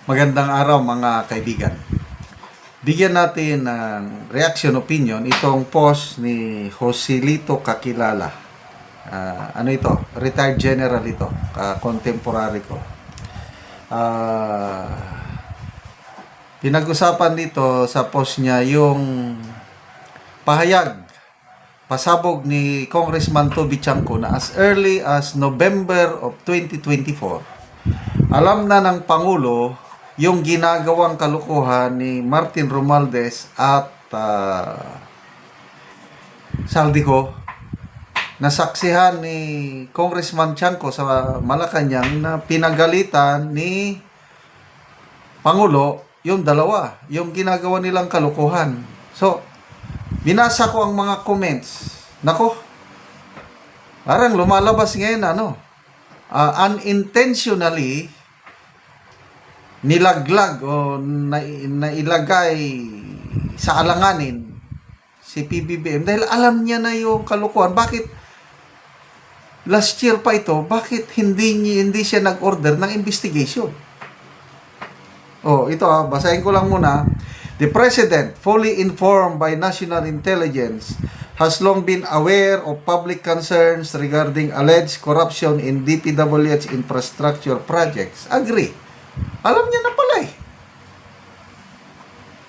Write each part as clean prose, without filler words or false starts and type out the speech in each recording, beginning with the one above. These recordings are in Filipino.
Magandang araw mga kaibigan. Bigyan natin ng reaction opinion itong post ni Joselito Kakilala. Ano ito? Retired general ito. Contemporary ko. Pinag-usapan dito sa post niya yung pahayag, pasabog ni Congressman Toby Chanco na as early as November of 2024, alam na ng Pangulo yung ginagawang kalukuhan ni Martin Romualdez at Saldico, nasaksihan ni Congressman Chanco sa Malacanang na pinagalitan ni Pangulo yung dalawa, yung ginagawa nilang kalukuhan. So, binasa ko ang mga comments. Nako, parang lumalabas ngayon unintentionally nilaglag o nailagay sa alanganin si PBBM dahil alam niya na yung kalukuhan. Bakit last year pa ito, bakit hindi siya nag-order ng investigation? Ito basahin ko lang muna. The President, fully informed by National Intelligence, has long been aware of public concerns regarding alleged corruption in DPWH infrastructure projects. Agree. Alam niya na pala eh.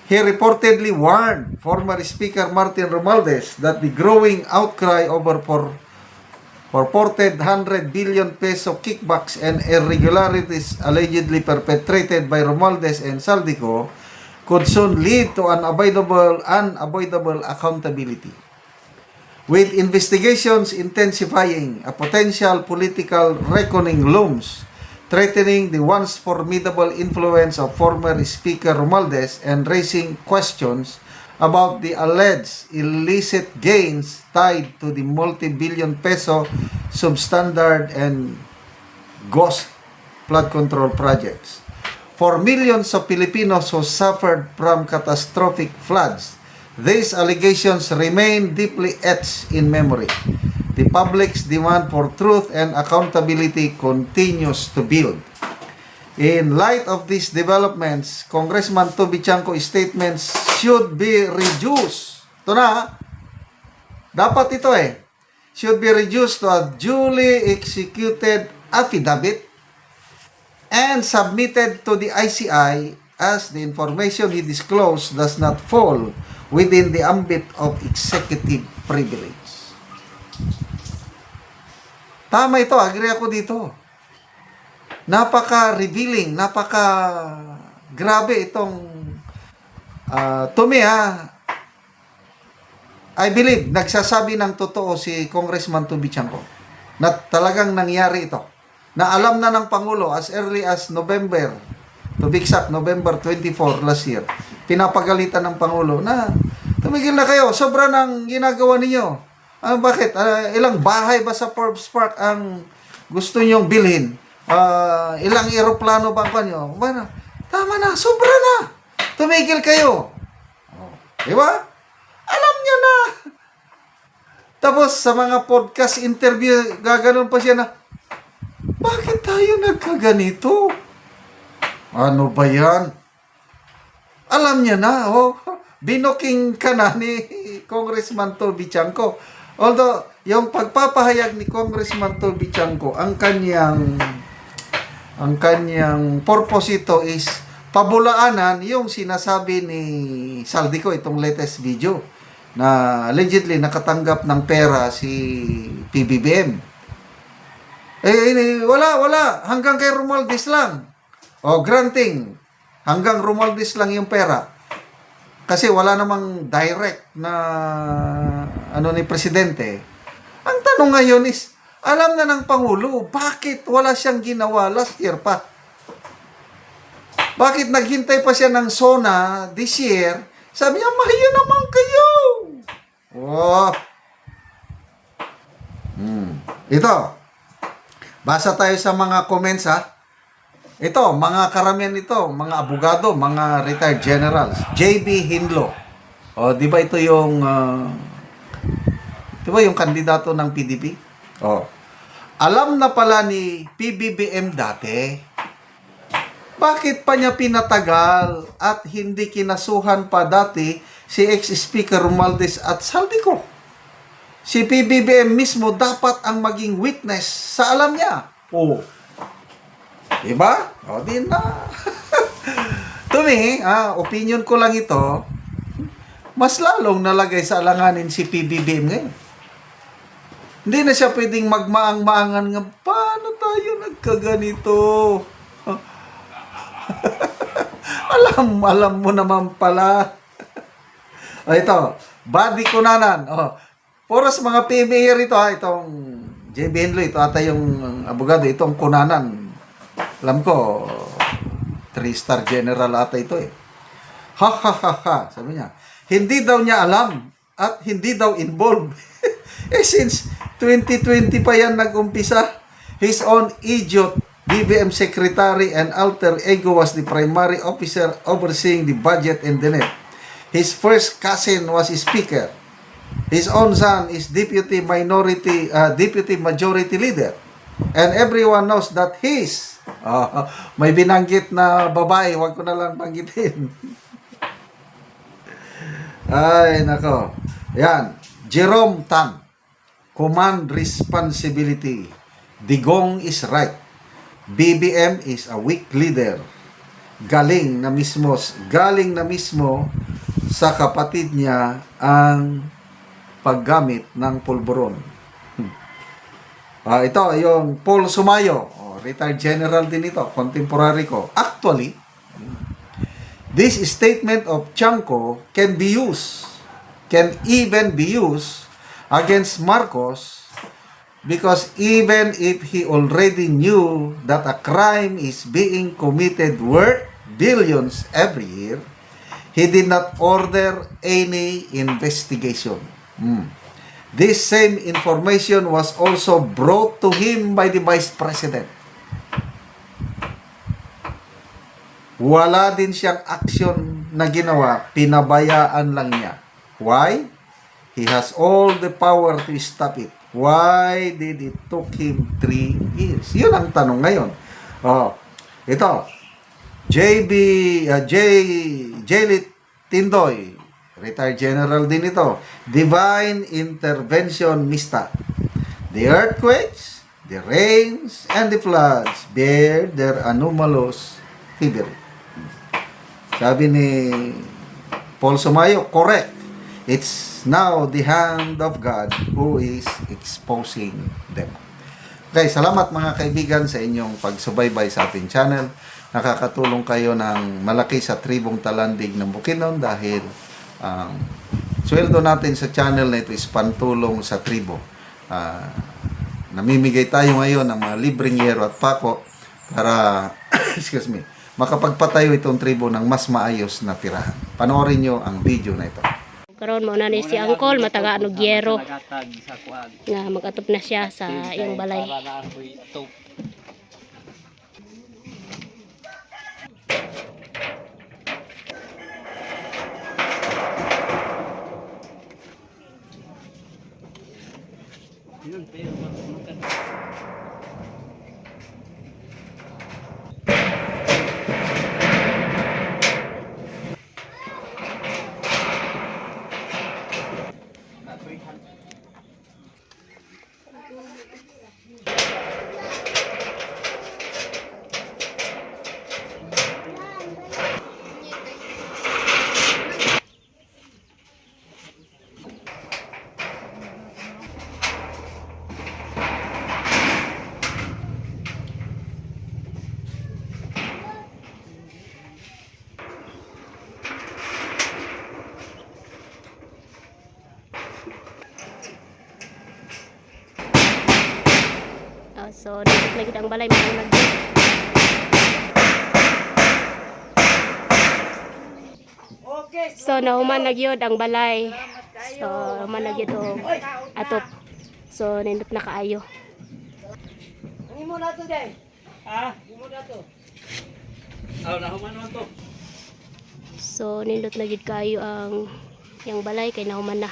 He reportedly warned former Speaker Martin Romualdez that the growing outcry over purported 100 billion peso kickbacks and irregularities allegedly perpetrated by Romualdez and Saldico could soon lead to unavoidable accountability. With investigations intensifying, a potential political reckoning looms, threatening the once formidable influence of former Speaker Romualdez and raising questions about the alleged illicit gains tied to the multi-billion peso substandard and ghost flood control projects. For millions of Filipinos who suffered from catastrophic floods, these allegations remain deeply etched in memory. The public's demand for truth and accountability continues to build. In light of these developments, Congressman Toby Chanco's statements should be reduced. Ito na, dapat ito should be reduced to a duly executed affidavit and submitted to the ICI as the information he disclosed does not fall within the ambit of executive privilege. Tama ito, agree ako dito. Napaka-revealing, napaka-grabe itong to me I believe, nagsasabi ng totoo si Congressman Toby Chanco na talagang nangyari ito. Na alam na ng Pangulo as early as November, to be exact, November 24 last year, pinapagalitan ng Pangulo na tumigil na kayo, sobra ng ginagawa ninyo. Bakit? Ilang bahay ba sa Forbes Park ang gusto nyong bilhin? Ilang eroplano ba ang kanyo? Tama na, sobra na. Tumigil kayo. Di ba? Alam niya na. Tapos sa mga podcast interview, gaganon pa siya na, bakit tayo nagkaganito? Ano ba yan? Alam niya na, binoking ka na ni Congressman Toby Chanco. Although, yung pagpapahayag ni Congressman Toby Chanco, ang kanyang purpose ito is pabulaanan yung sinasabi ni Saldico, itong latest video, na allegedly nakatanggap ng pera si PBBM. Wala. Hanggang kay Romualdez lang. Granting. Hanggang Romualdez lang yung pera. Kasi wala namang direct na ni Presidente. Ang tanong ngayon is, alam na ng Pangulo, bakit wala siyang ginawa last year pa? Bakit naghintay pa siya ng SONA this year? Sabi niya, mahiya naman kayo. Ito. Basa tayo sa mga comments Ito, mga karamihan ito, mga abogado, mga retired generals. JB Hinlo. Di ba ito yung yung kandidato ng PDP? Alam na pala ni PBBM dati Bakit pa niya pinatagal at hindi kinasuhan pa dati si ex-speaker Romualdez at Saldico? Si PBBM mismo dapat ang maging witness sa alam niya. Oh. Diba? O, di na. To me, opinion ko lang ito, mas lalong nalagay sa alanganin si PBBM ngayon. Hindi na siya pwedeng magmaang-maangan nga, paano tayo nagkaganito? alam mo naman pala. O ito, Buddy Cunanan. Puros mga PMA rito itong JB Henlo, ito ata yung abogado, itong Cunanan. Alam ko, 3-star general ata ito eh. Sabi niya. Hindi daw niya alam at hindi daw involved. Since 2020 pa yan nag-umpisa, his own idiot BBM secretary and alter ego was the primary officer overseeing the budget and the net. His first cousin was speaker. His own son is deputy majority leader. And everyone knows that may binanggit na babae, wag ko na lang banggitin. Ay, nako. Yan. Jerome Tan. Command responsibility. Digong is right. BBM is a weak leader. Galing na mismo sa kapatid niya ang paggamit ng pulburon. Ito, yung Paul Sumayo. Retired general din ito. Contemporary ko. Actually, this statement of Chanco can even be used against Marcos because even if he already knew that a crime is being committed worth billions every year, he did not order any investigation. This same information was also brought to him by the Vice President. Wala din siyang action na ginawa, pinabayaan lang niya. Why? He has all the power to stop it. Why did it took him 3 years? Yun ang tanong ngayon. Ito, Jelit Tindoy, retired general din ito. Divine intervention mista. The earthquakes, the rains, and the floods bear their anomalous figure. Sabi ni Paul Sumayo, correct. It's now the hand of God who is exposing them. Okay, salamat mga kaibigan sa inyong pagsubaybay sa ating channel. Nakakatulong kayo ng malaki sa tribong Talandig ng Bukidnon dahil sweldo natin sa channel na ito is pantulong sa tribo. Namimigay tayo ngayon ng mga libreng yero at pako para makapagpatayo itong tribo ng mas maayos na tirahan. Panoorin nyo ang video na ito. Karon mo na ni si Angkol mataga og yero nga magatop na siya sa iyang balay. So, dito lagi ang balay mga nag. So, nahuman na gyud ang balay. So, nahuman na gyud og atop. So, nindot na kaayo. Imo na to day. Imo na to. Nahuman man to. So, nindot na gyud kaayo ang yang balay kay nahuman na.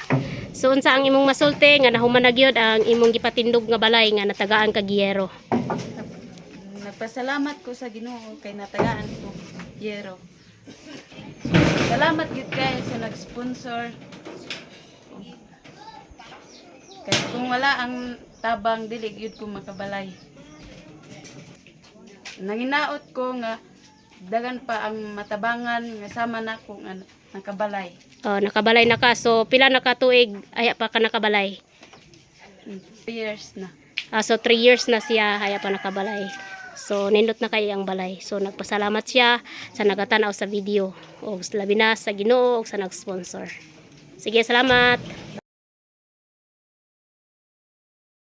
So unsa ang imong masulti nga nahuman na gyud ang imong gipatindog nga balay nga natagaan kag yero? nagpasalamat ko sa Ginoo kay natagaan ko yero. Salamat gid kay sa nag-sponsor. Kaya kung wala ang tabang dili gyud ko makabalay. Nanginaot ko nga dagan pa ang matabangan nga sama na ko nga nakabalay. Oh, nakabalay na ka. So pila na ka tuig aya pa ka nakabalay? 2 years na. So 3 years na siya aya pa nakabalay. So nindot na kay ang balay. So nagpasalamat siya sa nagatanaw sa video o labi na sa Ginoo o sa nag-sponsor. Sige, salamat.